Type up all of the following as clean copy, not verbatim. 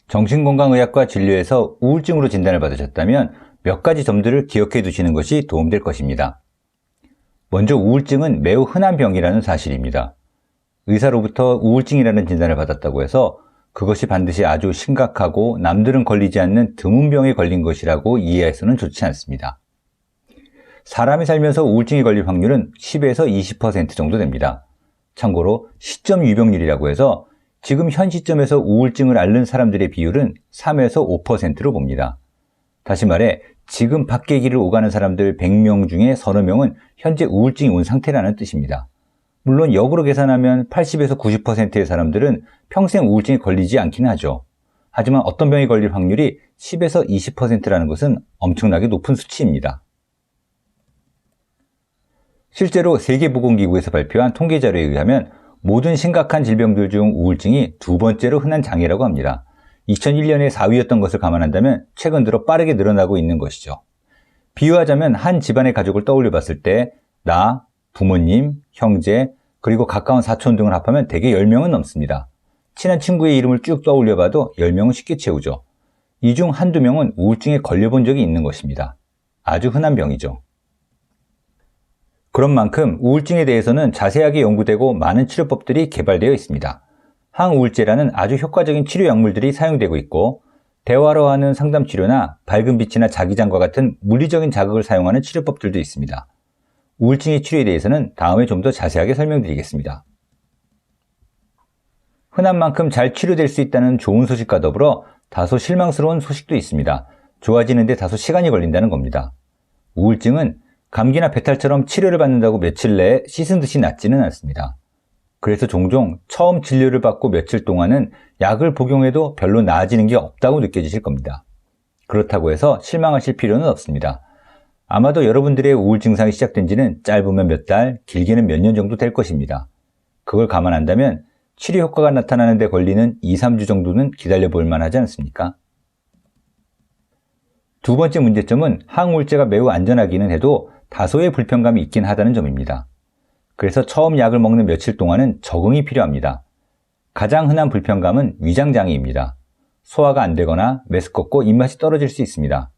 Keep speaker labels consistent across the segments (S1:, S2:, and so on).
S1: 정신건강의학과 진료에서 우울증으로 진단을 받으셨다면 몇 가지 점들을 기억해 두시는 것이 도움될 것입니다. 먼저 우울증은 매우 흔한 병이라는 사실입니다. 의사로부터 우울증이라는 진단을 받았다고 해서 그것이 반드시 아주 심각하고 남들은 걸리지 않는 드문 병에 걸린 것이라고 이해해서는 좋지 않습니다. 사람이 살면서 우울증에 걸릴 확률은 10에서 20% 정도 됩니다. 참고로 시점 유병률이라고 해서 지금 현 시점에서 우울증을 앓는 사람들의 비율은 3에서 5%로 봅니다. 다시 말해 지금 밖의 길을 오가는 사람들 100명 중에 서너 명은 현재 우울증이 온 상태라는 뜻입니다. 물론 역으로 계산하면 80에서 90%의 사람들은 평생 우울증에 걸리지 않기는 하죠. 하지만 어떤 병에 걸릴 확률이 10에서 20%라는 것은 엄청나게 높은 수치입니다. 실제로 세계보건기구에서 발표한 통계 자료에 의하면 모든 심각한 질병들 중 우울증이 두 번째로 흔한 장애라고 합니다. 2001년에 4위였던 것을 감안한다면 최근 들어 빠르게 늘어나고 있는 것이죠. 비유하자면 한 집안의 가족을 떠올려 봤을 때 나, 부모님, 형제, 그리고 가까운 사촌 등을 합하면 대개 10명은 넘습니다. 친한 친구의 이름을 쭉 떠올려 봐도 10명은 쉽게 채우죠. 이 중 한두 명은 우울증에 걸려본 적이 있는 것입니다. 아주 흔한 병이죠. 그런 만큼 우울증에 대해서는 자세하게 연구되고 많은 치료법들이 개발되어 있습니다. 항우울제라는 아주 효과적인 치료 약물들이 사용되고 있고 대화로 하는 상담 치료나 밝은 빛이나 자기장과 같은 물리적인 자극을 사용하는 치료법들도 있습니다. 우울증의 치료에 대해서는 다음에 좀 더 자세하게 설명드리겠습니다. 흔한 만큼 잘 치료될 수 있다는 좋은 소식과 더불어 다소 실망스러운 소식도 있습니다. 좋아지는데 다소 시간이 걸린다는 겁니다. 우울증은 감기나 배탈처럼 치료를 받는다고 며칠 내에 씻은 듯이 낫지는 않습니다. 그래서 종종 처음 진료를 받고 며칠 동안은 약을 복용해도 별로 나아지는 게 없다고 느껴지실 겁니다. 그렇다고 해서 실망하실 필요는 없습니다. 아마도 여러분들의 우울 증상이 시작된 지는 짧으면 몇 달, 길게는 몇 년 정도 될 것입니다. 그걸 감안한다면 치료 효과가 나타나는 데 걸리는 2, 3주 정도는 기다려 볼 만하지 않습니까? 두 번째 문제점은 항우울제가 매우 안전하기는 해도 다소의 불편감이 있긴 하다는 점입니다. 그래서 처음 약을 먹는 며칠 동안은 적응이 필요합니다. 가장 흔한 불편감은 위장장애입니다. 소화가 안 되거나 메스껍고 입맛이 떨어질 수 있습니다.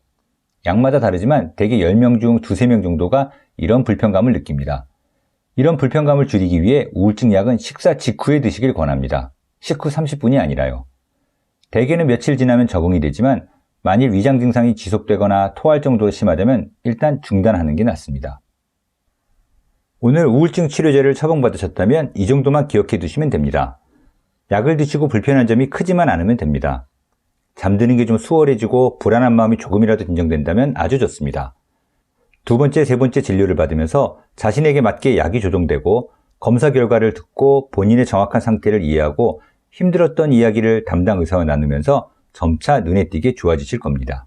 S1: 약마다 다르지만 대개 10명 중 두세 명 정도가 이런 불편감을 느낍니다. 이런 불편감을 줄이기 위해 우울증 약은 식사 직후에 드시길 권합니다. 식후 30분이 아니라요. 대개는 며칠 지나면 적응이 되지만 만일 위장 증상이 지속되거나 토할 정도로 심하다면 일단 중단하는 게 낫습니다. 오늘 우울증 치료제를 처방받으셨다면 이 정도만 기억해 두시면 됩니다. 약을 드시고 불편한 점이 크지만 않으면 됩니다. 잠드는 게 좀 수월해지고 불안한 마음이 조금이라도 진정된다면 아주 좋습니다. 두 번째, 세 번째 진료를 받으면서 자신에게 맞게 약이 조정되고 검사 결과를 듣고 본인의 정확한 상태를 이해하고 힘들었던 이야기를 담당 의사와 나누면서 점차 눈에 띄게 좋아지실 겁니다.